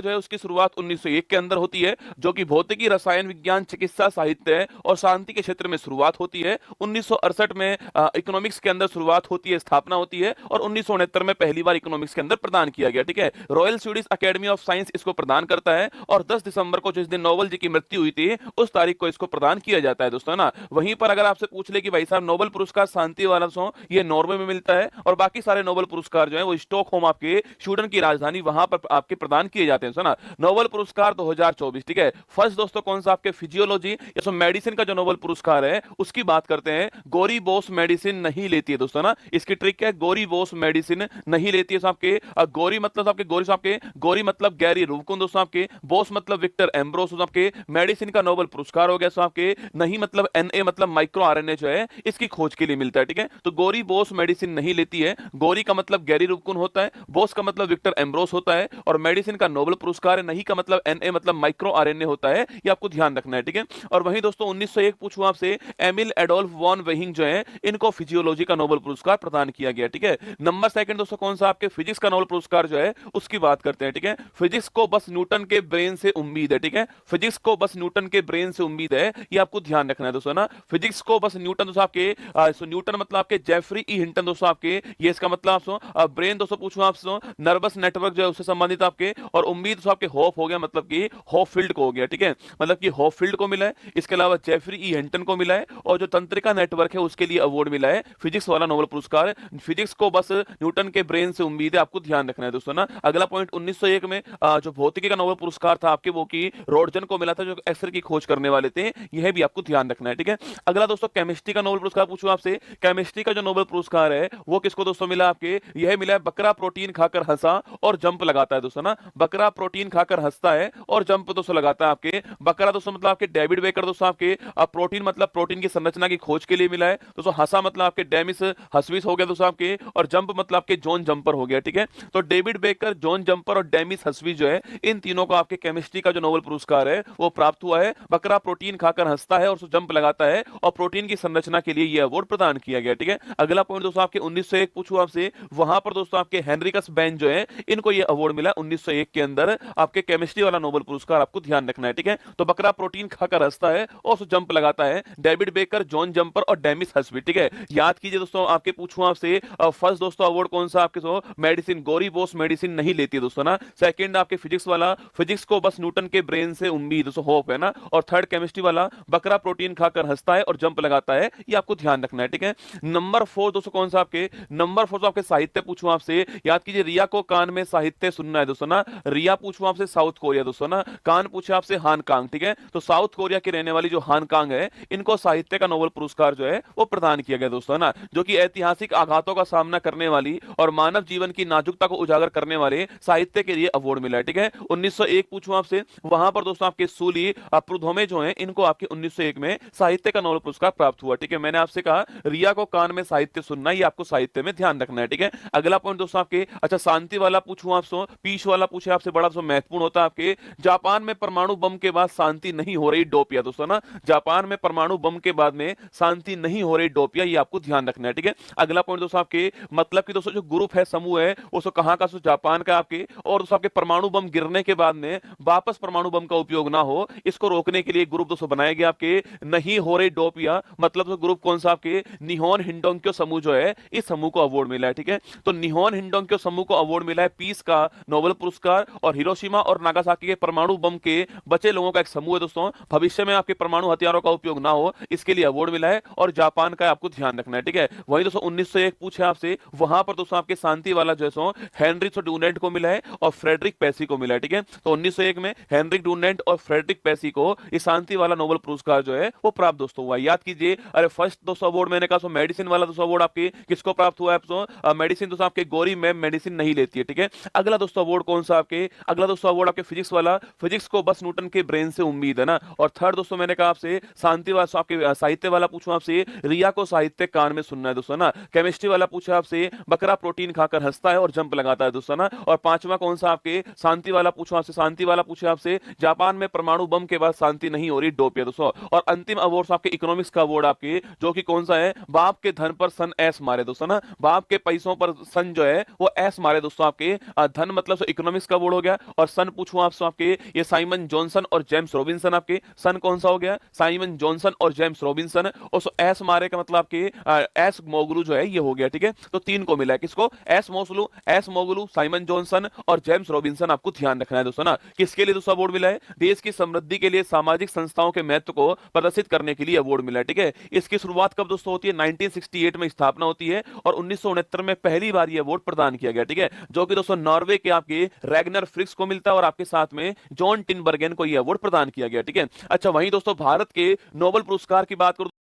जो है उसकी शुरुआत 1901 के अंदर होती है, जो कि भौतिकी, रसायन विज्ञान, चिकित्सा, साहित्य और शांति के क्षेत्र में शुरुआत होती है। 1968 में इकोनॉमिक्स के अंदर शुरुआत होती है, स्थापना होती है, और 1969 में पहली बार इकोनॉमिक्स के अंदर प्रदान किया गया। ठीक है, royal Swedish academy of science इसको प्रदान करता है, और 10 दिसंबर को जिस दिन नोबेल जी की मृत्यु हुई थी उस तारीख को इसको प्रदान किया जाता है दोस्तों ना। वहीं पर अगर आपसे पूछ ले कि भाई साहब नोबेल पुरस्कार शांति वाला ये नॉर्वे में मिलता है, और बाकी सारे नोबेल पुरस्कार जो है वो स्टॉकहोम आपके स्वीडन की राजधानी वहां पर आपके प्रदान किए जाते हैं सुना। नोबेल पुरस्कार 2024। ठीक है, फर्स्ट दोस्तों कौन सा आपके फिजियोलॉजी या मेडिसिन का जो नोबेल पुरस्कार है उसकी बात करते हैं। गोरी बोस मेडिसिन नहीं लेती है दोस्तों ना, इसकी ट्रिक क्या है, गोरी बोस मेडिसिन नहीं लेती है आपके। गोरी मतलब आपके गोरी मतलब गैरी रूबकुन दोस्तों आपके, बोस मतलब विक्टर एम्ब्रोस आपके, मेडिसिन का नोबेल पुरस्कार हो गया आपके, नहीं मतलब एनए मतलब माइक्रो आरएनए जो है इसकी खोज के लिए मिलता है। ठीक है, तो गोरी बोस मेडिसिन नहीं लेती है। गोरी का मतलब गैरी रूबकुन होता है, बोस का मतलब विक्टर एम्ब्रोस होता है, और मेडिसिन का नोबेल पुरस्कार है, नहीं का मतलब एनए मतलब माइक्रो आरएनए होता है। ये आपको ध्यान रखना है। ठीक है, और वहीं दोस्तों 1901 पूछूं आपसे, एमिल एडोल्फ वॉन वेहिंग जो है इनको फिजियोलॉजी का नोबेल पुरस्कार प्रदान किया गया। ठीक है, नंबर सेकंड दोस्तों कौन सा आपके फिजिक्स का नोबेल पुरस्कार जो है उसकी बात करते हैं। ठीक है, फिजिक्स को बस न्यूटन के ब्रेन से उम्मीद है। ठीक है, फिजिक्स को बस न्यूटन के ब्रेन से उम्मीद है, ये आपको ध्यान रखना है दोस्तों ना। फिजिक्स को बस न्यूटन दोस्तों आपके न्यूटन मतलब आपके जेफरी ई हिंटन दोस्तों आपके, ये इसका मतलब ब्रेन दोस्तों पूछूं आपसे नर्वस नेटवर्क जो है उससे संबंधित आपके, और उम्मीद दोस्तों आपके होप हो गया, मतलब कि हॉपफील्ड को हो गया। ठीक है, मतलब कि हॉपफील्ड को मिला है, इसके अलावा जेफरी ई हिंटन को मिला है, और जो तंत्रिका नेटवर्क है उसके लिए अवार्ड मिला है फिजिक्स वाला नोबेल पुरस्कार। फिजिक्स को बस न्यूटन के ब्रेन से उम्मीद है, आपको ध्यान रखना है दोस्तों ना। अगला पॉइंट 1901 में जो भौतिकी का नोबेल पुरस्कार था आपके वो की रोडजन को मिला था, जो एक्सरे की खोज करने वाले थे, यह भी आपको ध्यान रखना है। ठीक है, अगला दोस्तों केमिस्ट्री का नोबेल पुरस्कार पूछूं आपसे, केमिस्ट्री का जो नोबेल पुरस्कार है वो किसको दोस्तों मिला आपके, यह मिला है बकरा प्रोटीन खाकर हंसा और जंप लगाता है दोस्तों ना। बकरा प्रोटीन खाकर हंसता है और जंप दोस्तों लगाता है आपके। बकरा दोस्तों मतलब आपके डेविड बेकर दोस्तों आपके, प्रोटीन मतलब प्रोटीन की संरचना की खोज के लिए मिला है दोस्तों। हंसा मतलब आपके डेमिस हस्विस हो गया दोस्तों आपके, और जंप मतलब आपके जॉन जंपर हो गया। ठीक है, तो डेविड बेकर, जॉन जंपर और डेमिस हस्विस जो है इन तीनों को आपके केमिस्ट्री का जो नोबेल पुरस्कार है वो प्राप्त हुआ है। बकरा प्रोटीन खाकर हंसता है और जंप लगाता है, और प्रोटीन की संरचना के लिए यह अवार्ड प्रदान किया गया। ठीक है, अगला पॉइंट दोस्तों आपके 1901 पूछूं आपसे, वहां पर दोस्तों आपके हेनरिकस बेन जो है इनको यह अवार्ड मिला 1901 के अंदर आपके केमिस्ट्री वाला नोबेल पुरस्कार, आपको ध्यान रखना है। ठीक है, तो बकरा प्रोटीन खाकर हंसता है और जंप लगाता है, डेविड बेकर, जॉन जंपर और डेमिस हस्वी। ठीक है, याद कीजिए दोस्तों, आपके पूछूं आपसे फर्स्ट दोस्तों अवार्ड कौन सा आपके मेडिसिन, गोरी बोस मेडिसिन नहीं लेती है दोस्तों ना। सेकंड आपके फिजिक्स वाला, फिजिक्स को बस न्यूटन के ब्रेन से उम्मीद दोस्तों होप है ना। और थर्ड केमिस्ट्री वाला, बकरा प्रोटीन खाकर हंसता है और जंप लगाता है, ये आपको ध्यान रखना है। ठीक है, नंबर 4 दोस्तों कौन सा आपके, नंबर 4 आपके साहित्य पूछूं आपसे, याद कीजिए रिया को कान में साहित्य सुनना है दोस्तों ना। रिया पूछूं आपसे साउथ कोरिया दोस्तों ना, कान पूछे आपसे हानकांग। ठीक है, तो साउथ कोरिया की रहने वाली जो हानकांग है इनको साहित्य का नोबेल पुरस्कार जो है वो प्रदान किया गया दोस्तों ना, जो कि ऐतिहासिक आघातों का सामना करने वाली और मानव जीवन की नाजुकता को उजागर करने वाले साहित्य के लिए अवार्ड मिला है। ठीक है, 1901 पूछूं आपसे, वहां पर दोस्तों आपके सूली प्रुधोमे जो हैं इनको आपके 1901 में साहित्य का नोबेल पुरस्कार प्राप्त हुआ। ठीक है, मैंने आपसे कहा रिया को कान में साहित्य सुनना, ये आपको साहित्य में ध्यान रखना है। ठीक है, अगला पॉइंट दोस्तों आपके, अच्छा शांति वाला पूछूं आपसे, पीस वाला पूछे आपसे, बड़ा महत्वपूर्ण होता है आपके, जापान में परमाणु बम के बाद शांति नहीं हो रही डोपिया दोस्तों ना। जापान में परमाणु बम के बाद में शांति नहीं हो रही डोपिया, ये आपको ध्यान रखना है। ठीक है, अगला पॉइंट दोस्तों आपके, मतलब कि दोस्तों जो ग्रुप है, समूह है, वो कहां का, जापान का आपके, और दोस्तों आपके परमाणु बम गिरने के बाद में वापस परमाणु बम का उपयोग ना हो इसको रोकने के लिए ग्रुप दोस्तों बनाया गया आपके, नहीं हो रही डोपिया, मतलब तो ग्रुप कौन सा आपके, निहोन हिंडोंक्यो समूह जो है इस समूह को अवार्ड मिला है। ठीक है, तो निहोन हिंडोंक्यो समूह को अवार्ड मिला है पीस का नोबेल पुरस्कार, और हिरोशिमा और नागासाकी के परमाणु बम के बचे लोगों का एक समूह है दोस्तों, भविष्य में आपके परमाणु हथियारों का उपयोग ना हो इसके लिए अवार्ड मिला है, और जापान का आपको ध्यान रखना है। ठीक है, वही दोस्तों 1901 पूछे आपसे, वहां पर दोस्तों आपके शांति वाला जो है हेनरिक डुनेंट को मिला है और फ्रेडरिक पेसी को मिला है। ठीक है, तो 1901 में हेनरिक डुनेंट और फ्रेडरिक पेसी को इस शांति वाला नोबेल पुरस्कार जो है वो प्राप्त दोस्तों हुआ। याद कीजिए, अरे फर्स्ट दोस्तों अवार्ड मैंने कहा मेडिसिन वाला दोस्तों अवार्ड आपके किसको प्राप्त हुआ है, मेडिसिन दोस्तों आपके गोरी मैम मेडिसिन नहीं लेती है। ठीक है, अगला दोस्तों अवार्ड कौन सा आपके, अगला दोस्तों अवार्ड आपके फिजिक्स वाला, फिजिक्स को बस न्यूटन के ब्रेन से उम्मीद है ना। और थर्ड दोस्तों मैंने कहा आपसे शांति वाला आपके साहित्य वाला पूछूं आपसे, रिया को साहित्य कान में सुनना है दोस्तों ना। केमिस्ट्री वाला पूछा आपसे, बकरा प्रोटीन खाकर हंसता है और जंप लगाता है दोस्तों ना। और पांचवा कौन सा आपके, शांति वाला पूछो आपसे, शांति वाला पूछे आपसे, जापान में परमाणु बम के बाद शांति नहीं हो रही डोपिया दोस्तों। और अंतिम अवार्ड आपके इकोनॉमिक्स का अवार्ड आपके, जो कि कौन सा है, बाप के धन पर सन ऐस मारे दोस्तों ना, बाप के पैसों पर सन जो है वो ऐस मारे दोस्तों आपके, धन मतलब इकोनॉमिक्स का अवार्ड हो गया। और सन पूछूं आपसे, आपके ये साइमन जॉनसन और जेम्स रॉबिन्सन, आपके सन कौन सा हो गया? साइमन जॉनसन और जेम्स रॉबिन्सन। और एस मारे का मतलब आपके एस मोगलू जो है ये हो गया, ठीक है। तो तीन को मिला है, किसको? एस मोगलू, साइमन जॉनसन और जेम्स रॉबिन्सन। आपको ध्यान रखना है दोस्तों ना, किसके लिए दोस्तों अवार्ड मिला है? देश की समृद्धि के लिए सामाजिक संस्थाओं के महत्व को प्रदर्शित करने के लिए अवार्ड मिला है, ठीक है। इसकी शुरुआत कब दोस्तों होती है? 1968 में स्थापना होती है और 1969 में पहली बार ये अवार्ड प्रदान किया गया, ठीक है। जो कि दोस्तों नॉर्वे के आपके रैगनर फ्रिक्स को मिलता है और आपके साथ में जॉन टिनबर्गेन को यह अवार्ड प्रदान किया गया, ठीक है। अच्छा, वहीं दोस्तों भारत के नोबेल पुरस्कार की बात करूं